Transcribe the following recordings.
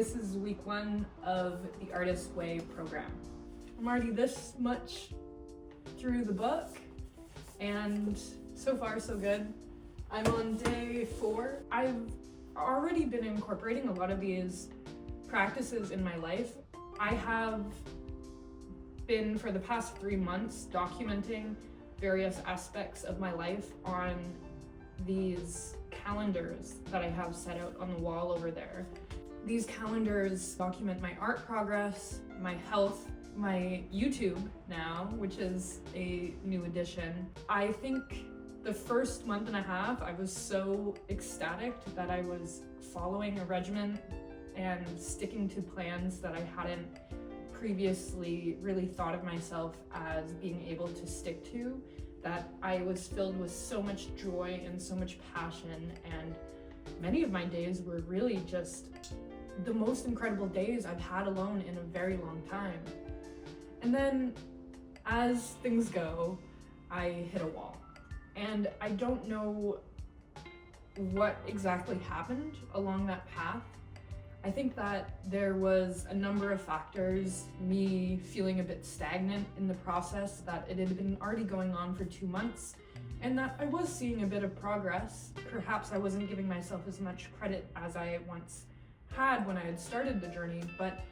This is week 1 of the Artist's Way program. I'm already this much through the book, and so far so good. I'm on day 4. I've already been incorporating a lot of these practices in my life. I have been, for the past 3 months, documenting various aspects of my life on these calendars that I have set out on the wall over there. These calendars document my art progress, my health, my YouTube now, which is a new addition. I think the first month and a half, I was so ecstatic that I was following a regimen and sticking to plans that I hadn't previously really thought of myself as being able to stick to, that I was filled with so much joy and so much passion, and many of my days were really just the most incredible days I've had alone in a very long time. And then, as things go, I hit a wall. And I don't know what exactly happened along that path. I think that there was a number of factors, me feeling a bit stagnant in the process, that it had been already going on for 2 months, and that I was seeing a bit of progress. Perhaps I wasn't giving myself as much credit as I once had when I had started the journey, but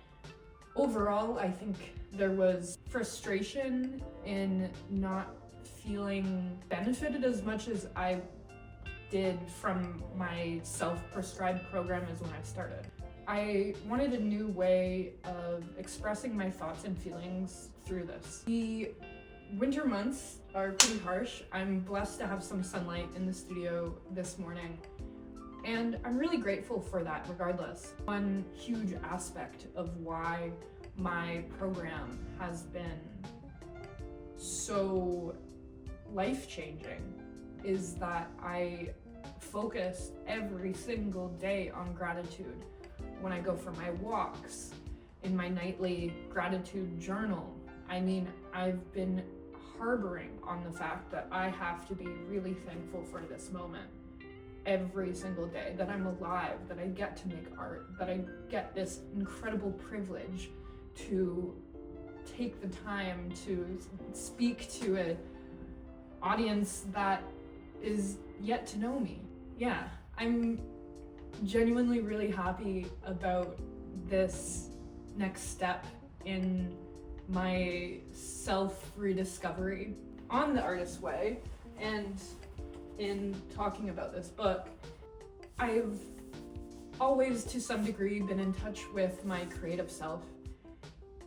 overall, I think there was frustration in not feeling benefited as much as I did from my self-prescribed program as when I started. I wanted a new way of expressing my thoughts and feelings through this. The winter months are pretty harsh. I'm blessed to have some sunlight in the studio this morning, and I'm really grateful for that regardless. One huge aspect of why my program has been so life-changing is that I focus every single day on gratitude. When I go for my walks, in my nightly gratitude journal, I mean, I've been harboring on the fact that I have to be really thankful for this moment every single day, that I'm alive, that I get to make art, that I get this incredible privilege to take the time to speak to an audience that is yet to know me. Yeah, I'm genuinely really happy about this next step in my self-rediscovery on the Artist's Way. And in talking about this book, I've always to some degree been in touch with my creative self.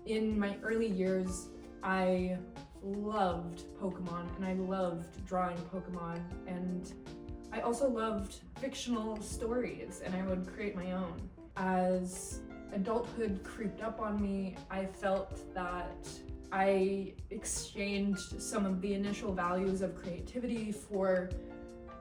In my early years, I loved Pokemon and I loved drawing Pokemon, and I also loved fictional stories, and I would create my own. As adulthood creeped up on me, I felt that I exchanged some of the initial values of creativity for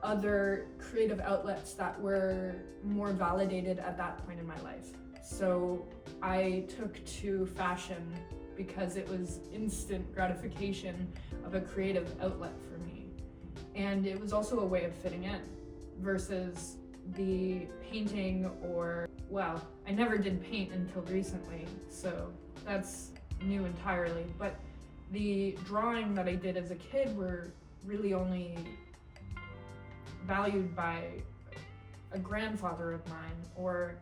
other creative outlets that were more validated at that point in my life. So I took to fashion because it was instant gratification of a creative outlet for me. And it was also a way of fitting in versus the painting, or, well, I never did paint until recently, so that's new entirely. But the drawing that I did as a kid were really only valued by a grandfather of mine, or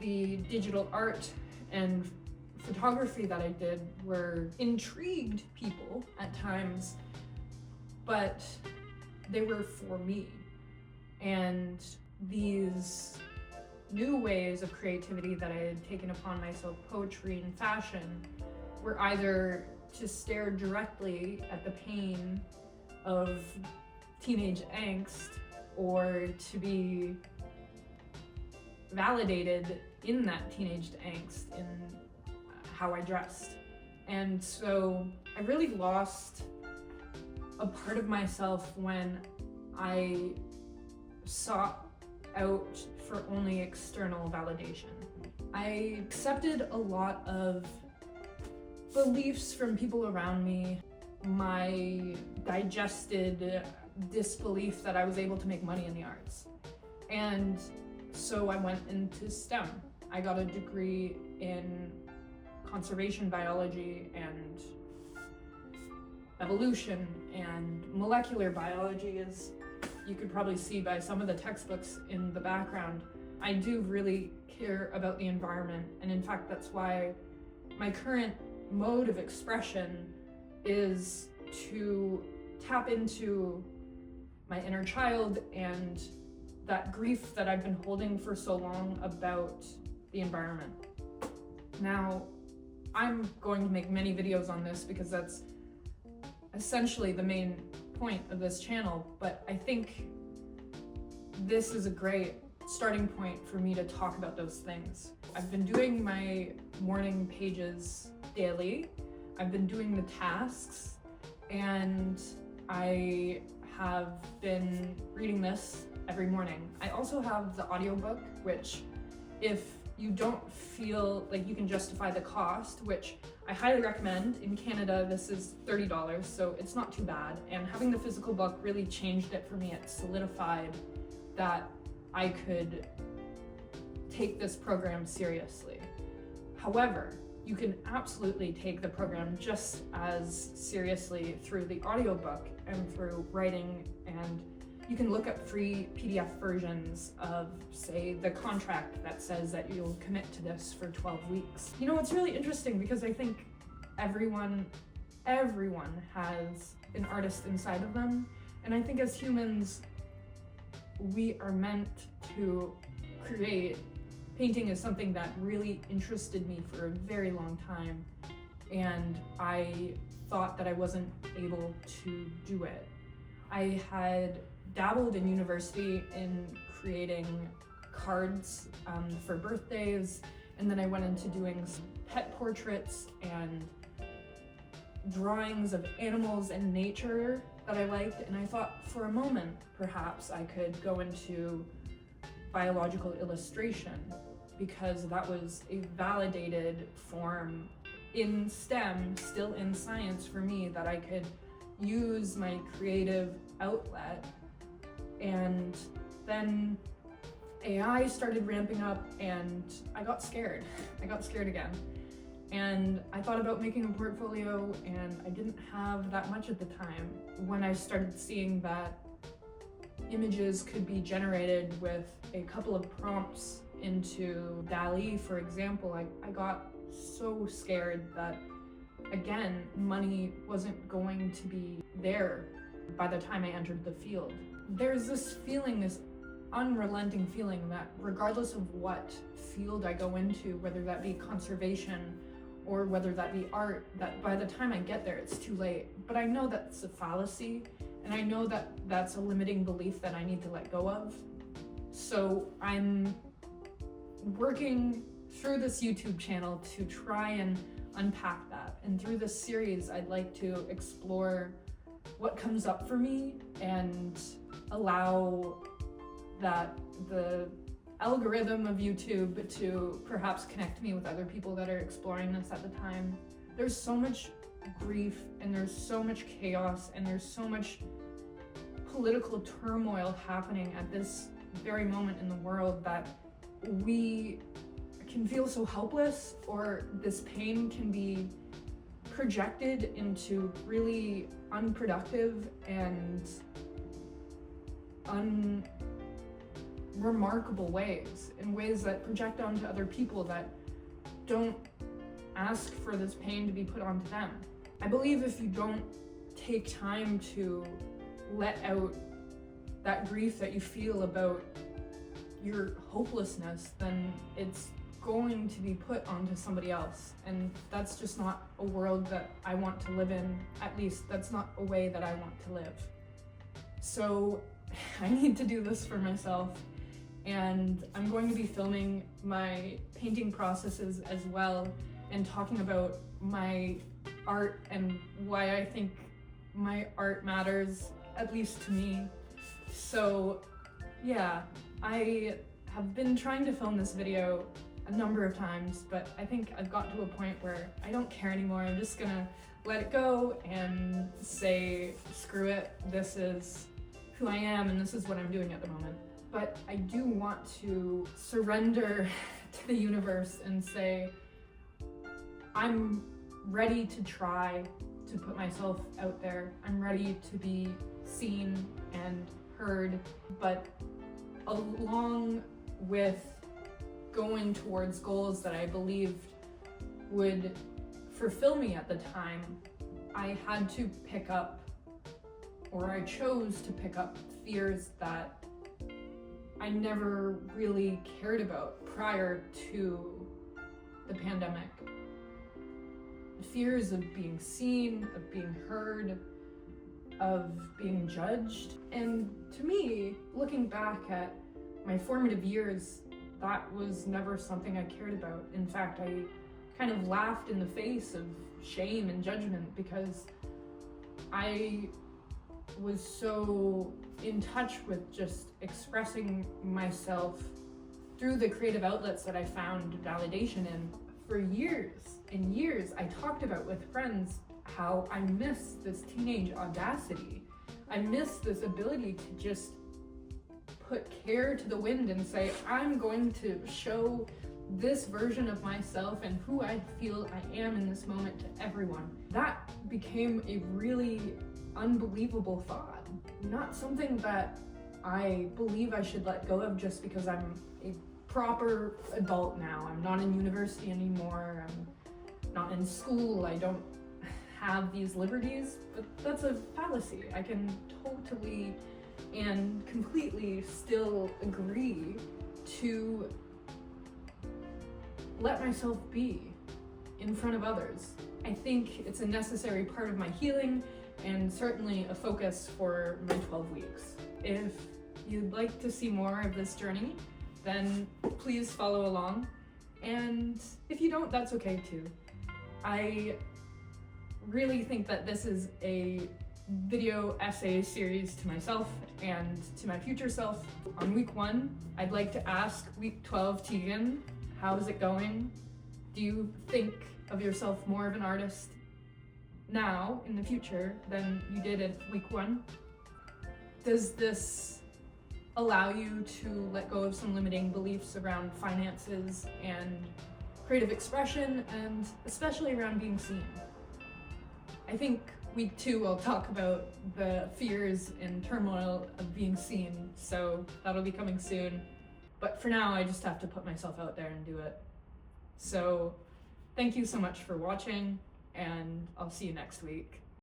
the digital art and photography that I did were intrigued people at times, but they were for me. And these new ways of creativity that I had taken upon myself, poetry and fashion, were either to stare directly at the pain of teenage angst, or to be validated in that teenage angst in how I dressed. And so I really lost a part of myself when I sought out for only external validation. I accepted a lot of beliefs from people around me, my digested disbelief that I was able to make money in the arts. And so I went into STEM. I got a degree in conservation biology and evolution and molecular biology, as you could probably see by some of the textbooks in the background. I do really care about the environment, and in fact that's why my current mode of expression is to tap into my inner child and that grief that I've been holding for so long about the environment. Now, I'm going to make many videos on this because that's essentially the main point of this channel, but I think this is a great starting point for me to talk about those things. I've been doing my morning pages daily. I've been doing the tasks, and I have been reading this every morning. I also have the audiobook, which if you don't feel like you can justify the cost, which I highly recommend. In Canada, this is $30, so it's not too bad. And having the physical book really changed it for me. It solidified that I could take this program seriously. However, you can absolutely take the program just as seriously through the audiobook and through writing, and you can look up free PDF versions of, say, the contract that says that you'll commit to this for 12 weeks. You know, it's really interesting because I think everyone has an artist inside of them, and I think as humans, we are meant to create. Painting is something that really interested me for a very long time, and I thought that I wasn't able to do it. I had dabbled in university in creating cards for birthdays, and then I went into doing some pet portraits and drawings of animals and nature that I liked, and I thought for a moment perhaps I could go into biological illustration, because that was a validated form in STEM, still in science for me, that I could use my creative outlet. And then AI started ramping up and I got scared. I got scared again. And I thought about making a portfolio, and I didn't have that much at the time. When I started seeing that images could be generated with a couple of prompts into DALL-E, for example, I got so scared that, again, money wasn't going to be there by the time I entered the field. There's this feeling, this unrelenting feeling that regardless of what field I go into, whether that be conservation or whether that be art, that by the time I get there, it's too late. But I know that's a fallacy, and I know that that's a limiting belief that I need to let go of. So I'm working through this YouTube channel to try and unpack that. And through this series, I'd like to explore what comes up for me and allow that the algorithm of YouTube to perhaps connect me with other people that are exploring this at the time. There's so much grief, and there's so much chaos, and there's so much political turmoil happening at this very moment in the world that we can feel so helpless, or this pain can be projected into really unproductive and unremarkable ways, in ways that project onto other people that don't ask for this pain to be put onto them. I believe if you don't take time to let out that grief that you feel about your hopelessness, then it's going to be put onto somebody else. And that's just not a world that I want to live in. At least that's not a way that I want to live. So I need to do this for myself. And I'm going to be filming my painting processes as well, and talking about my art and why I think my art matters, at least to me. So yeah, I have been trying to film this video a number of times, but I think I've got to a point where I don't care anymore. I'm just gonna let it go and say, screw it, this is who I am and this is what I'm doing at the moment. but I do want to surrender to the universe and say, I'm ready to try to put myself out there. I'm ready to be seen and heard, but along with going towards goals that I believed would fulfill me at the time, I had to pick up, or I chose to pick up, fears that I never really cared about prior to the pandemic. Fears of being seen, of being heard, of being judged. And to me, looking back at my formative years, that was never something I cared about. In fact, I kind of laughed in the face of shame and judgment because I was so in touch with just expressing myself through the creative outlets that I found validation in. For years and years, I talked about with friends how I miss this teenage audacity. I miss this ability to just put care to the wind and say, I'm going to show this version of myself and who I feel I am in this moment to everyone. That became a really unbelievable thought. Not something that I believe I should let go of just because I'm a proper adult now. I'm not in university anymore. I'm not in school. I don't have these liberties, but that's a fallacy. I can totally and completely still agree to let myself be in front of others. I think it's a necessary part of my healing and certainly a focus for my 12 weeks. If you'd like to see more of this journey, then please follow along. And if you don't, that's okay too. I really think that this is a video essay series to myself and to my future self. On week 1, I'd like to ask week 12 Tegan, how is it going? Do you think of yourself more of an artist now in the future than you did at week 1? Does this allow you to let go of some limiting beliefs around finances and creative expression, and especially around being seen? I think week 2 I'll talk about the fears and turmoil of being seen, so that'll be coming soon. But for now, I just have to put myself out there and do it. So thank you so much for watching, and I'll see you next week.